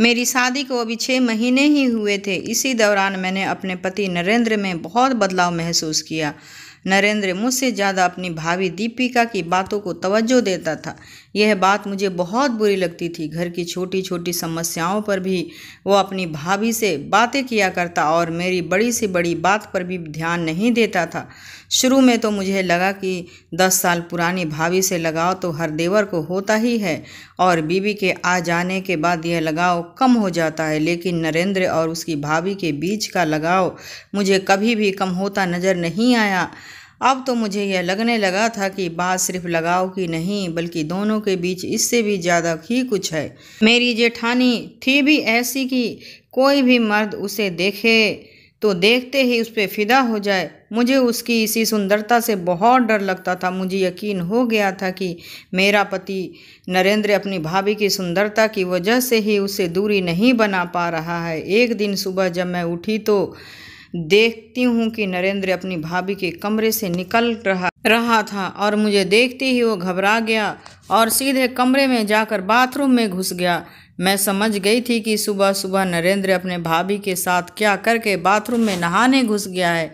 मेरी शादी को अभी 6 महीने ही हुए थे। इसी दौरान मैंने अपने पति नरेंद्र में बहुत बदलाव महसूस किया। नरेंद्र मुझसे ज़्यादा अपनी भाभी दीपिका की बातों को तवज्जो देता था। यह बात मुझे बहुत बुरी लगती थी। घर की छोटी छोटी समस्याओं पर भी वो अपनी भाभी से बातें किया करता और मेरी बड़ी से बड़ी बात पर भी ध्यान नहीं देता था। शुरू में तो मुझे लगा कि 10 साल पुरानी भाभी से लगाव तो हर देवर को होता ही है और बीवी के आ जाने के बाद यह लगाव कम हो जाता है, लेकिन नरेंद्र और उसकी भाभी के बीच का लगाव मुझे कभी भी कम होता नज़र नहीं आया। अब तो मुझे यह लगने लगा था कि बात सिर्फ लगाव की नहीं बल्कि दोनों के बीच इससे भी ज़्यादा ही कुछ है। मेरी जेठानी थी भी ऐसी कि कोई भी मर्द उसे देखे तो देखते ही उस पर फिदा हो जाए। मुझे उसकी इसी सुंदरता से बहुत डर लगता था। मुझे यकीन हो गया था कि मेरा पति नरेंद्र अपनी भाभी की सुंदरता की वजह से ही उससे दूरी नहीं बना पा रहा है। एक दिन सुबह जब मैं उठी तो देखती हूँ कि नरेंद्र अपनी भाभी के कमरे से निकल रहा था और मुझे देखते ही वो घबरा गया और सीधे कमरे में जाकर बाथरूम में घुस गया। मैं समझ गई थी कि सुबह सुबह नरेंद्र अपने भाभी के साथ क्या करके बाथरूम में नहाने घुस गया है।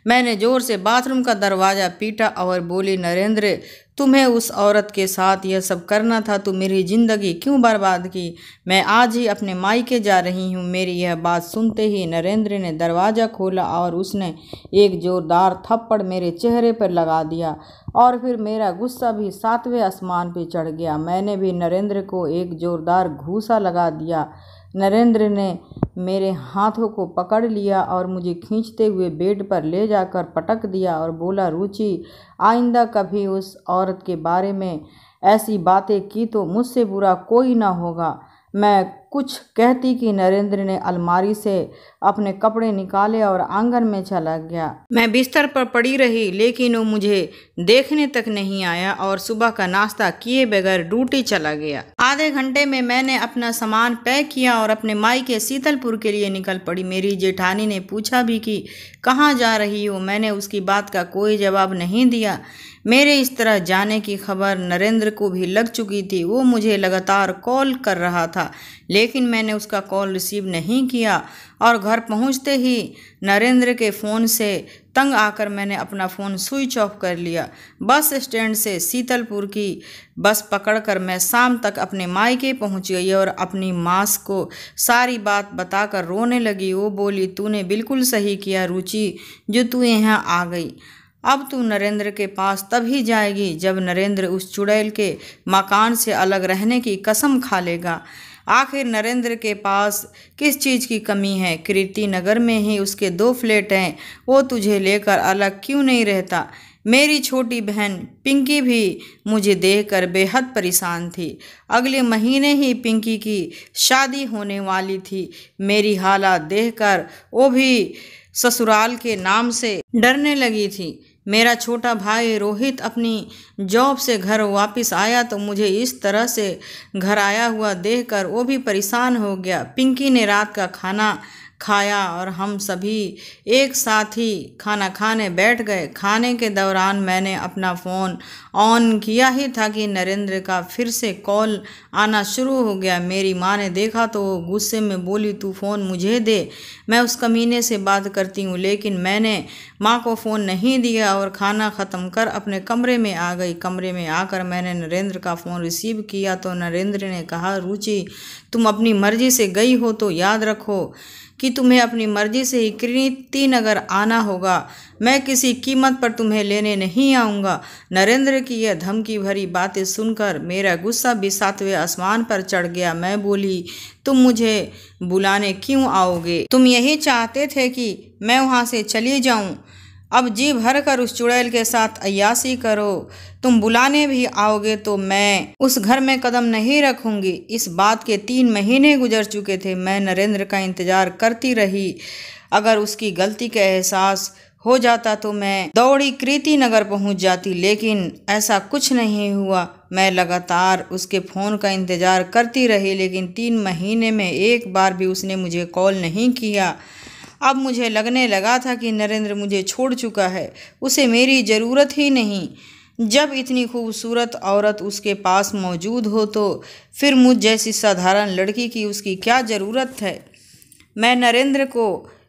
मैंने जोर से बाथरूम का दरवाज़ा पीटा और बोली, नरेंद्र, तुम्हें उस औरत के साथ यह सब करना था तो मेरी ज़िंदगी क्यों बर्बाद की? मैं आज ही अपने मायके जा रही हूँ। मेरी यह बात सुनते ही नरेंद्र ने दरवाज़ा खोला और उसने एक जोरदार थप्पड़ मेरे चेहरे पर लगा दिया और फिर मेरा गुस्सा भी 7वें आसमान पर चढ़ गया। मैंने भी नरेंद्र को एक जोरदार घूंसा लगा दिया। नरेंद्र ने मेरे हाथों को पकड़ लिया और मुझे खींचते हुए बेड पर ले जाकर पटक दिया और बोला, रुचि, आइंदा कभी उस औरत के बारे में ऐसी बातें की तो मुझसे बुरा कोई ना होगा। मैं कुछ कहती कि नरेंद्र ने अलमारी से अपने कपड़े निकाले और आंगन में चला गया। मैं बिस्तर पर पड़ी रही लेकिन वो मुझे देखने तक नहीं आया और सुबह का नाश्ता किए बगैर ड्यूटी चला गया। आधे घंटे में मैंने अपना सामान पैक किया और अपने मायके सीतलपुर के लिए निकल पड़ी। मेरी जेठानी ने पूछा भी कि कहाँ जा रही हो। मैंने उसकी बात का कोई जवाब नहीं दिया। मेरे इस तरह जाने की खबर नरेंद्र को भी लग चुकी थी। वो मुझे लगातार कॉल कर रहा था लेकिन मैंने उसका कॉल रिसीव नहीं किया और घर पहुंचते ही नरेंद्र के फ़ोन से तंग आकर मैंने अपना फ़ोन स्विच ऑफ कर लिया। बस स्टैंड से सीतलपुर की बस पकड़कर मैं शाम तक अपने मायके पहुंच गई और अपनी माँ को सारी बात बताकर रोने लगी। वो बोली, तूने बिल्कुल सही किया रुचि जो तू यहाँ आ गई। अब तू नरेंद्र के पास तभी जाएगी जब नरेंद्र उस चुड़ैल के मकान से अलग रहने की कसम खा लेगा। आखिर नरेंद्र के पास किस चीज़ की कमी है? कीर्ति नगर में ही उसके 2 फ्लैट हैं। वो तुझे लेकर अलग क्यों नहीं रहता? मेरी छोटी बहन पिंकी भी मुझे देखकर बेहद परेशान थी। अगले महीने ही पिंकी की शादी होने वाली थी। मेरी हालत देखकर वो भी ससुराल के नाम से डरने लगी थी। मेरा छोटा भाई रोहित अपनी जॉब से घर वापस आया तो मुझे इस तरह से घर आया हुआ देखकर वो भी परेशान हो गया। पिंकी ने रात का खाना खाया और हम सभी एक साथ ही खाना खाने बैठ गए। खाने के दौरान मैंने अपना फ़ोन ऑन किया ही था कि नरेंद्र का फिर से कॉल आना शुरू हो गया। मेरी माँ ने देखा तो वो गुस्से में बोली, तू फ़ोन मुझे दे, मैं उस कमीने से बात करती हूँ। लेकिन मैंने माँ को फ़ोन नहीं दिया और खाना ख़त्म कर अपने कमरे में आ गई। कमरे में आकर मैंने नरेंद्र का फ़ोन रिसीव किया तो नरेंद्र ने कहा, रुचि, तुम अपनी मर्ज़ी से गई हो तो याद रखो कि तुम्हें अपनी मर्ज़ी से ही कीर्ति नगर आना होगा। मैं किसी कीमत पर तुम्हें लेने नहीं आऊँगा। नरेंद्र की यह धमकी भरी बातें सुनकर मेरा गुस्सा भी 7वें आसमान पर चढ़ गया। मैं बोली, तुम मुझे बुलाने क्यों आओगे? तुम यही चाहते थे कि मैं वहाँ से चली जाऊँ? अब जी भर कर उस चुड़ैल के साथ अय्याशी करो। तुम बुलाने भी आओगे तो मैं उस घर में कदम नहीं रखूंगी। इस बात के 3 महीने गुजर चुके थे। मैं नरेंद्र का इंतजार करती रही। अगर उसकी गलती का एहसास हो जाता तो मैं दौड़ी कीर्ति नगर पहुंच जाती, लेकिन ऐसा कुछ नहीं हुआ। मैं लगातार उसके फ़ोन का इंतज़ार करती रही लेकिन 3 महीने में एक बार भी उसने मुझे कॉल नहीं किया। अब मुझे लगने लगा था कि नरेंद्र मुझे छोड़ चुका है, उसे मेरी ज़रूरत ही नहीं। जब इतनी खूबसूरत औरत उसके पास मौजूद हो तो फिर मुझ जैसी साधारण लड़की की उसकी क्या ज़रूरत है। मैं नरेंद्र को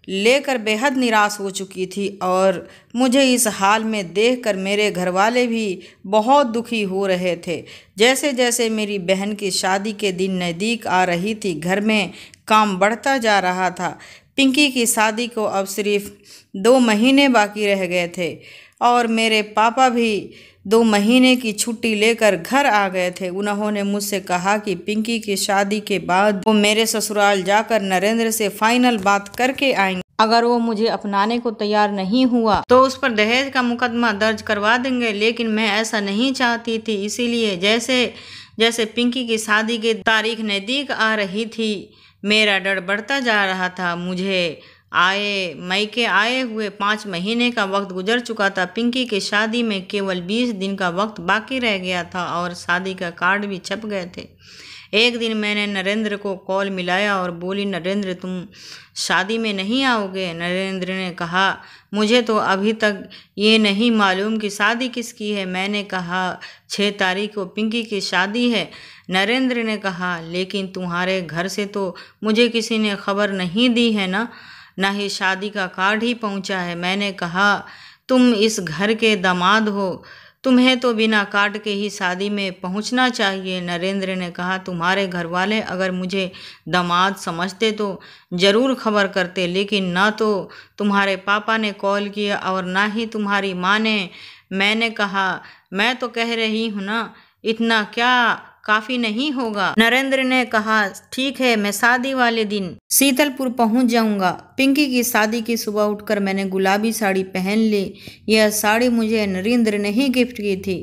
लेकर बेहद निराश हो चुकी थी और मुझे इस हाल में देखकर मेरे घरवाले भी बहुत दुखी हो रहे थे। जैसे जैसे मेरी बहन की शादी के दिन नज़दीक आ रही थी, घर में काम बढ़ता जा रहा था। पिंकी की शादी को अब सिर्फ 2 महीने बाकी रह गए थे और मेरे पापा भी 2 महीने की छुट्टी लेकर घर आ गए थे। उन्होंने मुझसे कहा कि पिंकी की शादी के बाद वो मेरे ससुराल जाकर नरेंद्र से फाइनल बात करके आएंगे। अगर वो मुझे अपनाने को तैयार नहीं हुआ तो उस पर दहेज का मुकदमा दर्ज करवा देंगे। लेकिन मैं ऐसा नहीं चाहती थी, इसीलिए जैसे जैसे पिंकी की शादी की तारीख नज़दीक आ रही थी मेरा डर बढ़ता जा रहा था। मुझे मायके आए हुए 5 महीने का वक्त गुजर चुका था। पिंकी की शादी में केवल 20 दिन का वक्त बाकी रह गया था और शादी का कार्ड भी छप गए थे। एक दिन मैंने नरेंद्र को कॉल मिलाया और बोली, नरेंद्र तुम शादी में नहीं आओगे? नरेंद्र ने कहा, मुझे तो अभी तक ये नहीं मालूम कि शादी किसकी है। मैंने कहा 6 तारीख को पिंकी की शादी है। नरेंद्र ने कहा, लेकिन तुम्हारे घर से तो मुझे किसी ने खबर नहीं दी है ना ही शादी का कार्ड ही पहुंचा है। मैंने कहा, तुम इस घर के दामाद हो, तुम्हें तो बिना कार्ड के ही शादी में पहुंचना चाहिए। नरेंद्र ने कहा, तुम्हारे घर वाले अगर मुझे दामाद समझते तो ज़रूर खबर करते, लेकिन ना तो तुम्हारे पापा ने कॉल किया और ना ही तुम्हारी माँ ने। मैंने कहा, मैं तो कह रही हूँ ना, इतना क्या काफ़ी नहीं होगा? नरेंद्र ने कहा, ठीक है, मैं शादी वाले दिन शीतलपुर पहुंच जाऊंगा। पिंकी की शादी की सुबह उठकर मैंने गुलाबी साड़ी पहन ली। यह साड़ी मुझे नरेंद्र ने ही गिफ्ट की थी।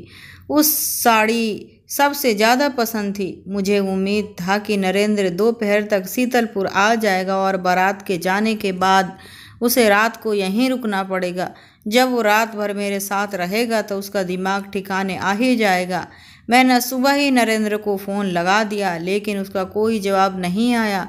उस साड़ी सबसे ज़्यादा पसंद थी। मुझे उम्मीद था कि नरेंद्र दोपहर तक शीतलपुर आ जाएगा और बारात के जाने के बाद उसे रात को यहीं रुकना पड़ेगा। जब वो रात भर मेरे साथ रहेगा तो उसका दिमाग ठिकाने आ ही जाएगा। मैंने सुबह ही नरेंद्र को फ़ोन लगा दिया, लेकिन उसका कोई जवाब नहीं आया।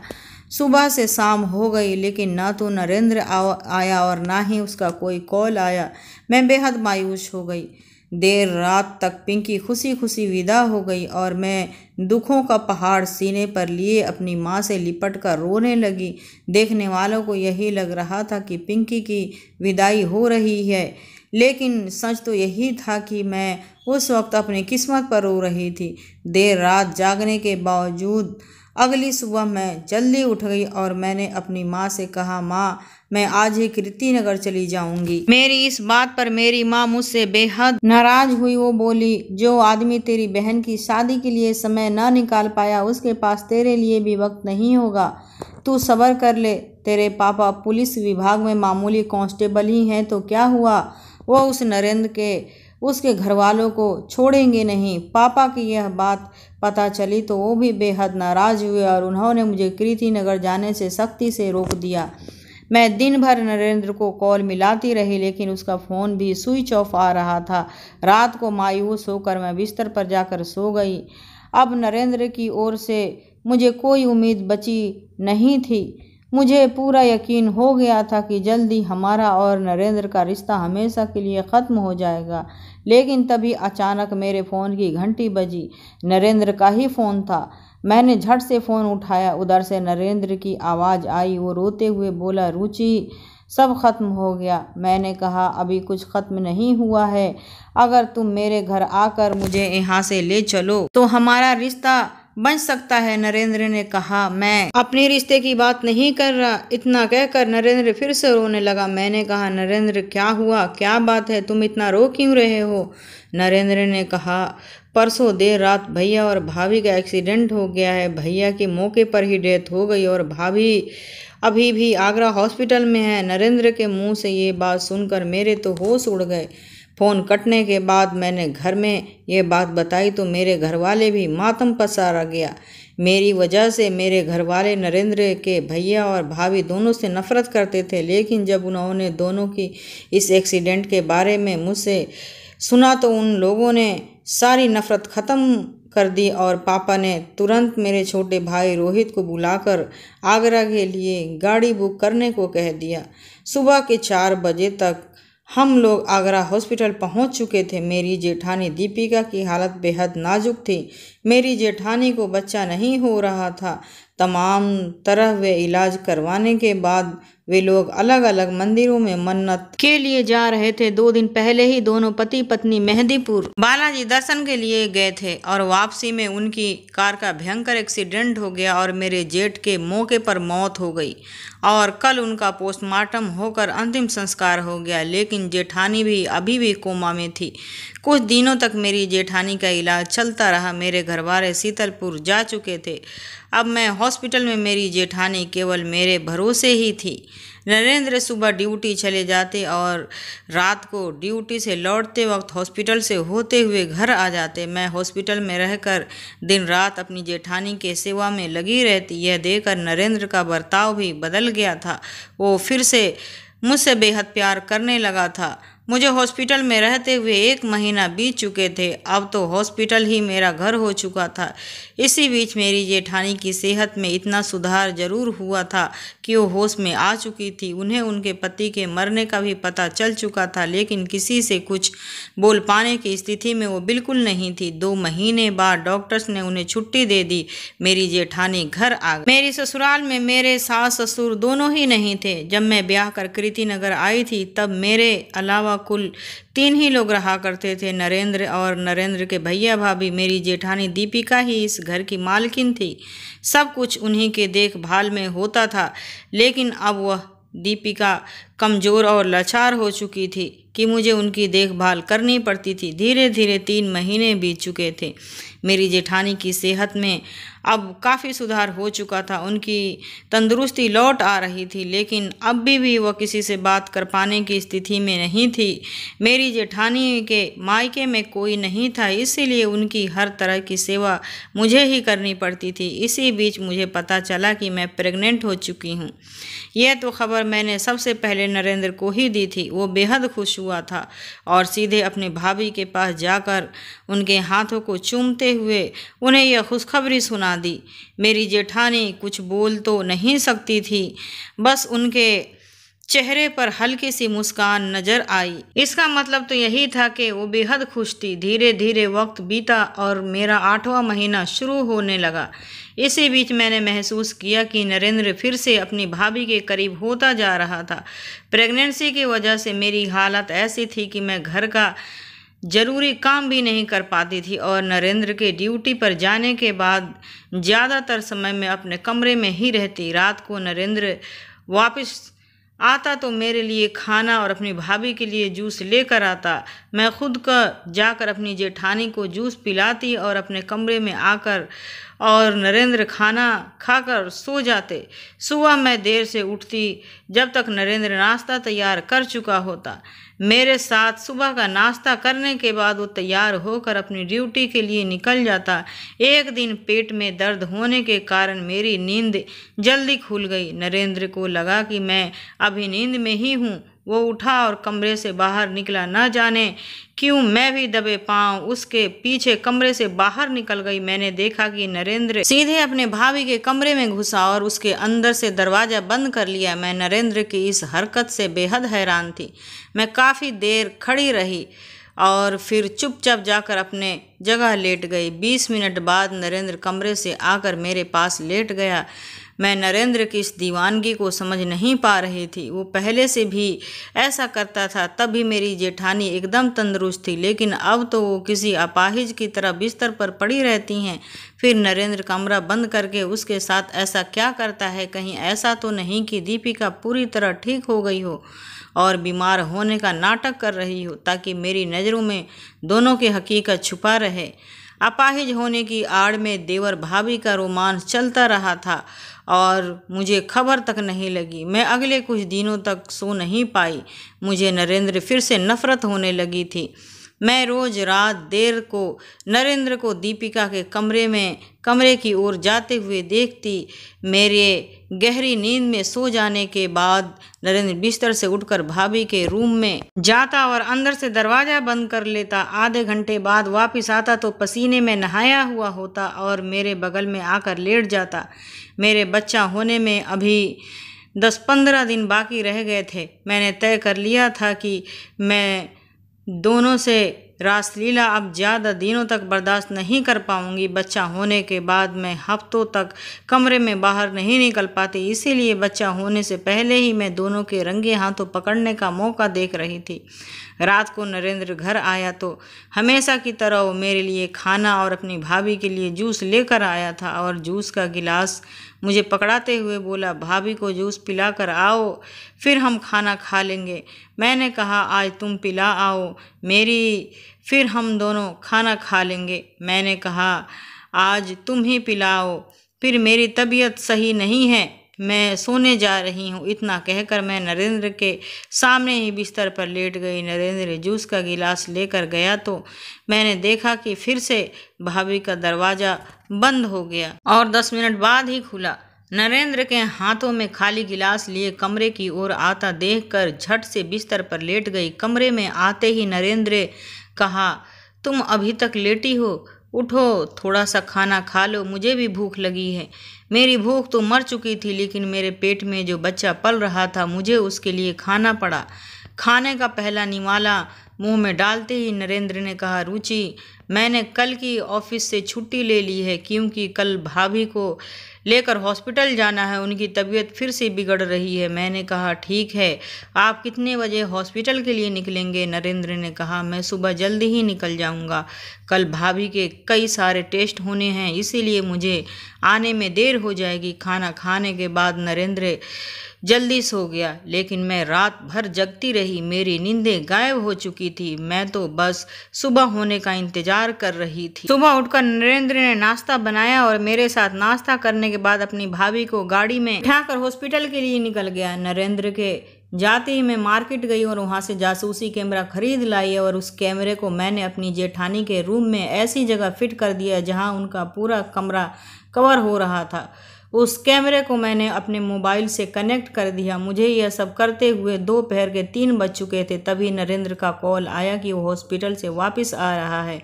सुबह से शाम हो गई, लेकिन ना तो नरेंद्र आया और ना ही उसका कोई कॉल आया। मैं बेहद मायूस हो गई। देर रात तक पिंकी खुशी खुशी विदा हो गई और मैं दुखों का पहाड़ सीने पर लिए अपनी माँ से लिपट कर रोने लगी। देखने वालों को यही लग रहा था कि पिंकी की विदाई हो रही है, लेकिन सच तो यही था कि मैं उस वक्त अपनी किस्मत पर रो रही थी। देर रात जागने के बावजूद अगली सुबह मैं जल्दी उठ गई और मैंने अपनी माँ से कहा, माँ मैं आज ही कीर्तिनगर चली जाऊंगी। मेरी इस बात पर मेरी माँ मुझसे बेहद नाराज हुई। वो बोली, जो आदमी तेरी बहन की शादी के लिए समय न निकाल पाया उसके पास तेरे लिए भी वक्त नहीं होगा। तू सब्र कर ले। तेरे पापा पुलिस विभाग में मामूली कांस्टेबल ही हैं तो क्या हुआ, वो उस नरेंद्र के उसके घर वालों को छोड़ेंगे नहीं। पापा की यह बात पता चली तो वो भी बेहद नाराज हुए और उन्होंने मुझे कीर्तिनगर जाने से सख्ती से रोक दिया। मैं दिन भर नरेंद्र को कॉल मिलाती रही, लेकिन उसका फ़ोन भी स्विच ऑफ आ रहा था। रात को मायूस होकर मैं बिस्तर पर जाकर सो गई। अब नरेंद्र की ओर से मुझे कोई उम्मीद बची नहीं थी। मुझे पूरा यकीन हो गया था कि जल्दी हमारा और नरेंद्र का रिश्ता हमेशा के लिए ख़त्म हो जाएगा। लेकिन तभी अचानक मेरे फ़ोन की घंटी बजी। नरेंद्र का ही फ़ोन था। मैंने झट से फ़ोन उठाया। उधर से नरेंद्र की आवाज़ आई। वो रोते हुए बोला, रुचि सब ख़त्म हो गया। मैंने कहा, अभी कुछ ख़त्म नहीं हुआ है। अगर तुम मेरे घर आकर मुझे यहाँ से ले चलो तो हमारा रिश्ता बन सकता है। नरेंद्र ने कहा, मैं अपने रिश्ते की बात नहीं कर रहा। इतना कहकर नरेंद्र फिर से रोने लगा। मैंने कहा, नरेंद्र क्या हुआ, क्या बात है, तुम इतना रो क्यों रहे हो? नरेंद्र ने कहा, परसों देर रात भैया और भाभी का एक्सीडेंट हो गया है। भैया की मौके पर ही डेथ हो गई और भाभी अभी भी आगरा हॉस्पिटल में है। नरेंद्र के मुंह से ये बात सुनकर मेरे तो होश उड़ गए। फ़ोन कटने के बाद मैंने घर में ये बात बताई तो मेरे घर वाले भी मातम पसारा गया। मेरी वजह से मेरे घर वाले नरेंद्र के भैया और भाभी दोनों से नफ़रत करते थे, लेकिन जब उन्होंने दोनों की इस एक्सीडेंट के बारे में मुझसे सुना तो उन लोगों ने सारी नफ़रत ख़त्म कर दी और पापा ने तुरंत मेरे छोटे भाई रोहित को बुलाकर आगरा के लिए गाड़ी बुक करने को कह दिया। सुबह के 4 बजे तक हम लोग आगरा हॉस्पिटल पहुंच चुके थे। मेरी जेठानी दीपिका की हालत बेहद नाजुक थी। मेरी जेठानी को बच्चा नहीं हो रहा था। तमाम तरह वे इलाज करवाने के बाद वे लोग अलग अलग मंदिरों में मन्नत के लिए जा रहे थे। 2 दिन पहले ही दोनों पति पत्नी मेहंदीपुर बालाजी दर्शन के लिए गए थे और वापसी में उनकी कार का भयंकर एक्सीडेंट हो गया और मेरे जेठ के मौके पर मौत हो गई और कल उनका पोस्टमार्टम होकर अंतिम संस्कार हो गया। लेकिन जेठानी भी अभी भी कोमा में थी। कुछ दिनों तक मेरी जेठानी का इलाज चलता रहा। मेरे घरवाले सीतलपुर जा चुके थे। अब मैं हॉस्पिटल में मेरी जेठानी केवल मेरे भरोसे ही थी। नरेंद्र सुबह ड्यूटी चले जाते और रात को ड्यूटी से लौटते वक्त हॉस्पिटल से होते हुए घर आ जाते। मैं हॉस्पिटल में रहकर दिन रात अपनी जेठानी के सेवा में लगी रहती। यह देखकर नरेंद्र का बर्ताव भी बदल गया था। वो फिर से मुझसे बेहद प्यार करने लगा था। मुझे हॉस्पिटल में रहते हुए 1 महीना बीत चुके थे। अब तो हॉस्पिटल ही मेरा घर हो चुका था। इसी बीच मेरी जेठानी की सेहत में इतना सुधार जरूर हुआ था कि वो होश में आ चुकी थी। उन्हें उनके पति के मरने का भी पता चल चुका था, लेकिन किसी से कुछ बोल पाने की स्थिति में वो बिल्कुल नहीं थी। 2 महीने बाद डॉक्टर्स ने उन्हें छुट्टी दे दी। मेरी जेठानी घर आ गई। मेरी ससुराल में मेरे सास ससुर दोनों ही नहीं थे। जब मैं ब्याह कर कृति नगर आई थी तब मेरे अलावा कुल 3 ही लोग रहा करते थे, नरेंद्र और नरेंद्र के भैया भाभी। मेरी जेठानी दीपिका ही इस घर की मालकिन थी। सब कुछ उन्हीं के देखभाल में होता था। लेकिन अब वह दीपिका कमज़ोर और लाचार हो चुकी थी कि मुझे उनकी देखभाल करनी पड़ती थी। धीरे धीरे 3 महीने बीत चुके थे। मेरी जेठानी की सेहत में अब काफ़ी सुधार हो चुका था। उनकी तंदुरुस्ती लौट आ रही थी, लेकिन अब भी वह किसी से बात कर पाने की स्थिति में नहीं थी। मेरी जेठानी के मायके में कोई नहीं था, इसीलिए उनकी हर तरह की सेवा मुझे ही करनी पड़ती थी। इसी बीच मुझे पता चला कि मैं प्रेग्नेंट हो चुकी हूँ। यह तो खबर मैंने सबसे पहले नरेंद्र को ही दी थी। वो बेहद खुश हुआ था और सीधे अपनी भाभी के पास जाकर उनके हाथों को चूमते हुए उन्हें यह खुशखबरी सुना दी। मेरी जेठानी कुछ बोल तो नहीं सकती थी, बस उनके चेहरे पर हल्की सी मुस्कान नजर आई। इसका मतलब तो यही था कि वो बेहद खुश थी। धीरे धीरे वक्त बीता और मेरा 8वां महीना शुरू होने लगा। इसी बीच मैंने महसूस किया कि नरेंद्र फिर से अपनी भाभी के करीब होता जा रहा था। प्रेगनेंसी की वजह से मेरी हालत ऐसी थी कि मैं घर का जरूरी काम भी नहीं कर पाती थी और नरेंद्र के ड्यूटी पर जाने के बाद ज़्यादातर समय मैं अपने कमरे में ही रहती। रात को नरेंद्र वापस आता तो मेरे लिए खाना और अपनी भाभी के लिए जूस लेकर आता। मैं खुद का जाकर अपनी जेठानी को जूस पिलाती और अपने कमरे में आकर और नरेंद्र खाना खाकर सो जाते। सुबह मैं देर से उठती जब तक नरेंद्र नाश्ता तैयार कर चुका होता। मेरे साथ सुबह का नाश्ता करने के बाद वो तैयार होकर अपनी ड्यूटी के लिए निकल जाता। एक दिन पेट में दर्द होने के कारण मेरी नींद जल्दी खुल गई। नरेंद्र को लगा कि मैं अभी नींद में ही हूँ। वो उठा और कमरे से बाहर निकला। न जाने क्यों मैं भी दबे पांव उसके पीछे कमरे से बाहर निकल गई। मैंने देखा कि नरेंद्र सीधे अपने भाभी के कमरे में घुसा और उसके अंदर से दरवाज़ा बंद कर लिया। मैं नरेंद्र की इस हरकत से बेहद हैरान थी। मैं काफ़ी देर खड़ी रही और फिर चुपचाप जाकर अपने जगह लेट गई। 20 मिनट बाद नरेंद्र कमरे से आकर मेरे पास लेट गया। मैं नरेंद्र की इस दीवानगी को समझ नहीं पा रही थी। वो पहले से भी ऐसा करता था, तब भी मेरी जेठानी एकदम तंदुरुस्त थी, लेकिन अब तो वो किसी अपाहिज की तरह बिस्तर पर पड़ी रहती हैं। फिर नरेंद्र कमरा बंद करके उसके साथ ऐसा क्या करता है? कहीं ऐसा तो नहीं कि दीपिका पूरी तरह ठीक हो गई हो और बीमार होने का नाटक कर रही हो ताकि मेरी नज़रों में दोनों की हकीकत छुपा रहे। अपाहिज होने की आड़ में देवर भाभी का रोमांस चलता रहा था और मुझे खबर तक नहीं लगी। मैं अगले कुछ दिनों तक सो नहीं पाई। मुझे नरेंद्र फिर से नफरत होने लगी थी। मैं रोज रात देर को नरेंद्र को दीपिका के कमरे की ओर जाते हुए देखती। मेरे गहरी नींद में सो जाने के बाद नरेंद्र बिस्तर से उठकर भाभी के रूम में जाता और अंदर से दरवाज़ा बंद कर लेता। आधे घंटे बाद वापस आता तो पसीने में नहाया हुआ होता और मेरे बगल में आकर लेट जाता। मेरे बच्चा होने में अभी 10-15 दिन बाकी रह गए थे। मैंने तय कर लिया था कि मैं दोनों से रासलीला अब ज़्यादा दिनों तक बर्दाश्त नहीं कर पाऊंगी। बच्चा होने के बाद मैं हफ्तों तक कमरे में बाहर नहीं निकल पाती, इसीलिए बच्चा होने से पहले ही मैं दोनों के रंगे हाथों पकड़ने का मौका देख रही थी। रात को नरेंद्र घर आया तो हमेशा की तरह वो मेरे लिए खाना और अपनी भाभी के लिए जूस लेकर आया था और जूस का गिलास मुझे पकड़ाते हुए बोला, भाभी को जूस पिलाकर आओ, फिर हम खाना खा लेंगे। मैंने कहा, आज तुम पिला आओ मेरी, फिर हम दोनों खाना खा लेंगे। मैंने कहा, आज तुम ही पिलाओ, फिर मेरी तबीयत सही नहीं है, मैं सोने जा रही हूँ। इतना कहकर मैं नरेंद्र के सामने ही बिस्तर पर लेट गई। नरेंद्र जूस का गिलास लेकर गया तो मैंने देखा कि फिर से भाभी का दरवाज़ा बंद हो गया और 10 मिनट बाद ही खुला। नरेंद्र के हाथों में खाली गिलास लिए कमरे की ओर आता देखकर झट से बिस्तर पर लेट गई। कमरे में आते ही नरेंद्र कहा, तुम अभी तक लेटी हो, उठो, थोड़ा सा खाना खा लो, मुझे भी भूख लगी है। मेरी भूख तो मर चुकी थी, लेकिन मेरे पेट में जो बच्चा पल रहा था मुझे उसके लिए खाना पड़ा। खाने का पहला निवाला मुंह में डालते ही नरेंद्र ने कहा, रुचि, मैंने कल की ऑफिस से छुट्टी ले ली है क्योंकि कल भाभी को लेकर हॉस्पिटल जाना है, उनकी तबीयत फिर से बिगड़ रही है। मैंने कहा, ठीक है, आप कितने बजे हॉस्पिटल के लिए निकलेंगे? नरेंद्र ने कहा, मैं सुबह जल्दी ही निकल जाऊंगा। कल भाभी के कई सारे टेस्ट होने हैं, इसीलिए मुझे आने में देर हो जाएगी। खाना खाने के बाद नरेंद्र जल्दी सो गया, लेकिन मैं रात भर जगती रही। मेरी नींदें गायब हो चुकी थी, मैं तो बस सुबह होने का इंतजार कर रही थी। सुबह उठकर नरेंद्र ने नाश्ता बनाया और मेरे साथ नाश्ता करने के बाद अपनी भाभी को गाड़ी में उठाकर हॉस्पिटल के लिए निकल गया। नरेंद्र के जाते ही मैं मार्केट गई और वहां से जासूसी कैमरा खरीद लाई और उस कैमरे को मैंने अपनी जेठानी के रूम में ऐसी जगह फिट कर दिया जहां उनका पूरा कमरा कवर हो रहा था। उस कैमरे को मैंने अपने मोबाइल से कनेक्ट कर दिया। मुझे यह सब करते हुए दोपहर के 3 बज चुके थे। तभी नरेंद्र का कॉल आया कि वो हॉस्पिटल से वापस आ रहा है।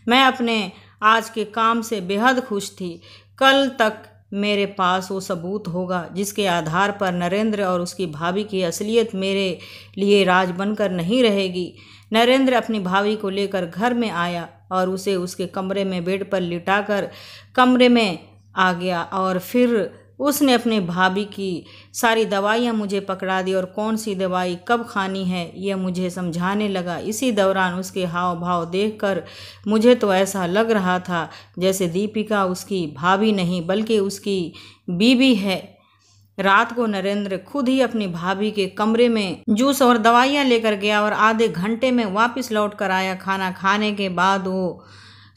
मैं अपने आज के काम से बेहद खुश थी। कल तक मेरे पास वो सबूत होगा जिसके आधार पर नरेंद्र और उसकी भाभी की असलियत मेरे लिए राज बनकर नहीं रहेगी। नरेंद्र अपनी भाभी को लेकर घर में आया और उसे उसके कमरे में बेड पर लिटाकर कमरे में आ गया और फिर उसने अपने भाभी की सारी दवाइयाँ मुझे पकड़ा दी और कौन सी दवाई कब खानी है यह मुझे समझाने लगा। इसी दौरान उसके हाव भाव देखकर मुझे तो ऐसा लग रहा था जैसे दीपिका उसकी भाभी नहीं बल्कि उसकी बीवी है। रात को नरेंद्र खुद ही अपनी भाभी के कमरे में जूस और दवाइयाँ लेकर गया और आधे घंटे में वापस लौट कर आया। खाना खाने के बाद वो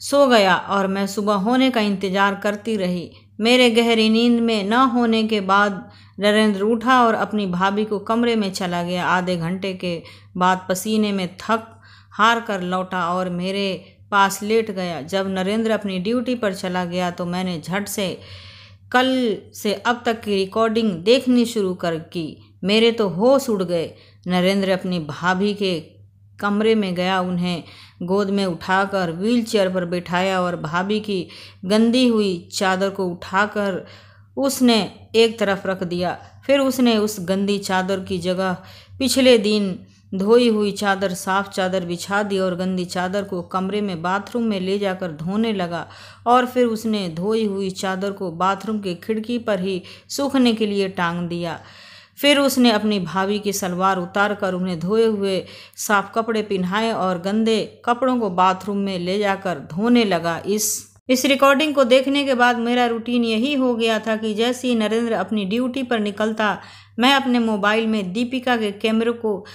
सो गया और मैं सुबह होने का इंतजार करती रही। मेरे गहरी नींद में न होने के बाद नरेंद्र उठा और अपनी भाभी को कमरे में चला गया। आधे घंटे के बाद पसीने में थक हार कर लौटा और मेरे पास लेट गया। जब नरेंद्र अपनी ड्यूटी पर चला गया तो मैंने झट से कल से अब तक की रिकॉर्डिंग देखनी शुरू कर की। मेरे तो होश उड़ गए। नरेंद्र अपनी भाभी के कमरे में गया, उन्हें गोद में उठाकर व्हीलचेयर पर बैठाया और भाभी की गंदी हुई चादर को उठाकर उसने एक तरफ रख दिया। फिर उसने उस गंदी चादर की जगह पिछले दिन धोई हुई चादर, साफ चादर बिछा दी और गंदी चादर को कमरे में बाथरूम में ले जाकर धोने लगा और फिर उसने धोई हुई चादर को बाथरूम की खिड़की पर ही सूखने के लिए टांग दिया। फिर उसने अपनी भाभी की सलवार उतार कर उन्हें धोए हुए साफ कपड़े पहनाए और गंदे कपड़ों को बाथरूम में ले जाकर धोने लगा। इस रिकॉर्डिंग को देखने के बाद मेरा रूटीन यही हो गया था कि जैसे ही नरेंद्र अपनी ड्यूटी पर निकलता, मैं अपने मोबाइल में दीपिका के कैमरे को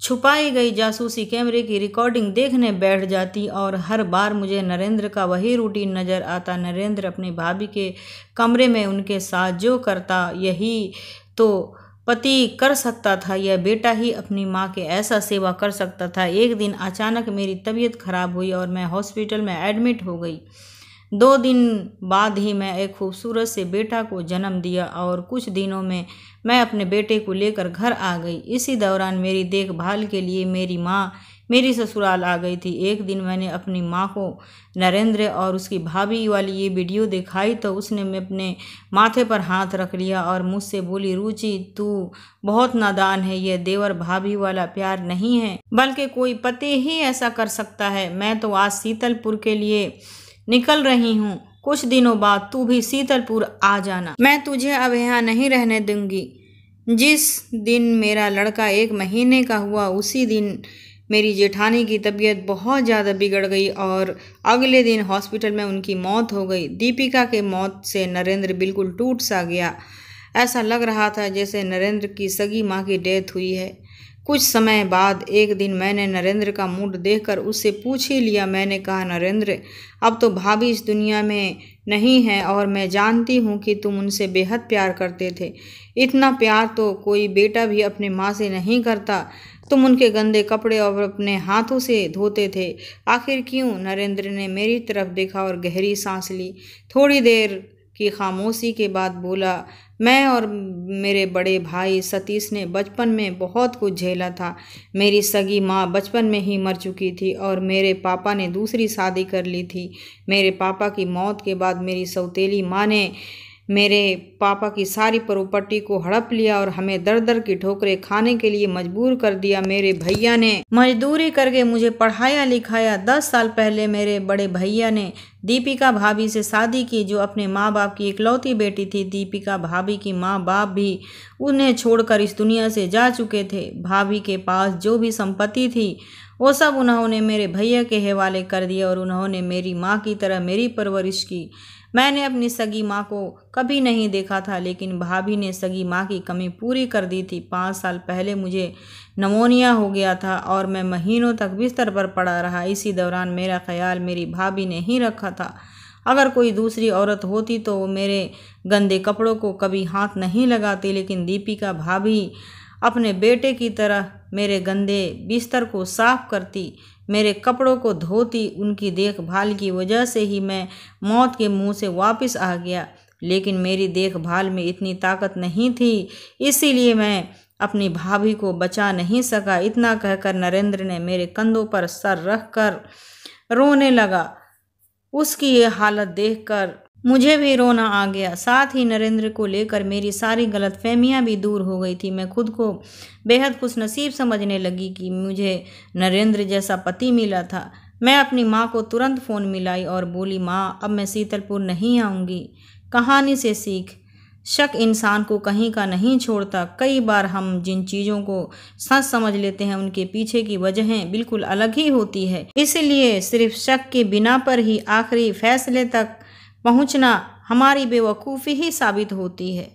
छुपाई गई जासूसी कैमरे की रिकॉर्डिंग देखने बैठ जाती और हर बार मुझे नरेंद्र का वही रूटीन नज़र आता। नरेंद्र अपनी भाभी के कमरे में उनके साथ जो करता यही तो पति कर सकता था, यह बेटा ही अपनी माँ के ऐसा सेवा कर सकता था। एक दिन अचानक मेरी तबीयत खराब हुई और मैं हॉस्पिटल में एडमिट हो गई। 2 दिन बाद ही मैं एक खूबसूरत से बेटा को जन्म दिया और कुछ दिनों में मैं अपने बेटे को लेकर घर आ गई। इसी दौरान मेरी देखभाल के लिए मेरी माँ मेरी ससुराल आ गई थी। एक दिन मैंने अपनी माँ को नरेंद्र और उसकी भाभी वाली ये वीडियो दिखाई तो उसने अपने माथे पर हाथ रख लिया और मुझसे बोली, रुचि तू बहुत नादान है, यह देवर भाभी वाला प्यार नहीं है, बल्कि कोई पति ही ऐसा कर सकता है। मैं तो आज शीतलपुर के लिए निकल रही हूँ, कुछ दिनों बाद तू भी शीतलपुर आ जाना। मैं तुझे अब यहाँ नहीं रहने दूंगी। जिस दिन मेरा लड़का 1 महीने का हुआ उसी दिन मेरी जेठानी की तबीयत बहुत ज़्यादा बिगड़ गई और अगले दिन हॉस्पिटल में उनकी मौत हो गई। दीपिका के मौत से नरेंद्र बिल्कुल टूट सा गया। ऐसा लग रहा था जैसे नरेंद्र की सगी माँ की डेथ हुई है। कुछ समय बाद एक दिन मैंने नरेंद्र का मूड देखकर उससे पूछ ही लिया। मैंने कहा, नरेंद्र अब तो भाभी इस दुनिया में नहीं है और मैं जानती हूँ कि तुम उनसे बेहद प्यार करते थे। इतना प्यार तो कोई बेटा भी अपने माँ से नहीं करता। तुम उनके गंदे कपड़े और अपने हाथों से धोते थे, आखिर क्यों? नरेंद्र ने मेरी तरफ देखा और गहरी सांस ली। थोड़ी देर की खामोशी के बाद बोला, मैं और मेरे बड़े भाई सतीश ने बचपन में बहुत कुछ झेला था। मेरी सगी माँ बचपन में ही मर चुकी थी और मेरे पापा ने दूसरी शादी कर ली थी। मेरे पापा की मौत के बाद मेरी सौतेली माँ ने मेरे पापा की सारी प्रॉपर्टी को हड़प लिया और हमें दर दर की ठोकरें खाने के लिए मजबूर कर दिया। मेरे भैया ने मजदूरी करके मुझे पढ़ाया लिखाया। 10 साल पहले मेरे बड़े भैया ने दीपिका भाभी से शादी की, जो अपने माँ बाप की इकलौती बेटी थी। दीपिका भाभी की माँ बाप भी उन्हें छोड़कर इस दुनिया से जा चुके थे। भाभी के पास जो भी संपत्ति थी वो सब उन्होंने मेरे भैया के हवाले कर दिया और उन्होंने मेरी माँ की तरह मेरी परवरिश की। मैंने अपनी सगी माँ को कभी नहीं देखा था, लेकिन भाभी ने सगी माँ की कमी पूरी कर दी थी। 5 साल पहले मुझे निमोनिया हो गया था और मैं महीनों तक बिस्तर पर पड़ा रहा। इसी दौरान मेरा ख्याल मेरी भाभी ने ही रखा था। अगर कोई दूसरी औरत होती तो वो मेरे गंदे कपड़ों को कभी हाथ नहीं लगाती, लेकिन दीपिका भाभी अपने बेटे की तरह मेरे गंदे बिस्तर को साफ करती, मेरे कपड़ों को धोती। उनकी देखभाल की वजह से ही मैं मौत के मुंह से वापस आ गया, लेकिन मेरी देखभाल में इतनी ताकत नहीं थी, इसीलिए मैं अपनी भाभी को बचा नहीं सका। इतना कहकर नरेंद्र ने मेरे कंधों पर सर रखकर रोने लगा। उसकी ये हालत देखकर मुझे भी रोना आ गया। साथ ही नरेंद्र को लेकर मेरी सारी गलतफहमियां भी दूर हो गई थी। मैं खुद को बेहद खुशनसीब समझने लगी कि मुझे नरेंद्र जैसा पति मिला था। मैं अपनी माँ को तुरंत फ़ोन मिलाई और बोली, माँ अब मैं शीतलपुर नहीं आऊँगी। कहानी से सीख, शक इंसान को कहीं का नहीं छोड़ता। कई बार हम जिन चीज़ों को सच समझ लेते हैं उनके पीछे की वजहें बिल्कुल अलग ही होती है। इसलिए सिर्फ शक के बिना पर ही आखिरी फैसले तक पहुंचना हमारी बेवकूफ़ी ही साबित होती है।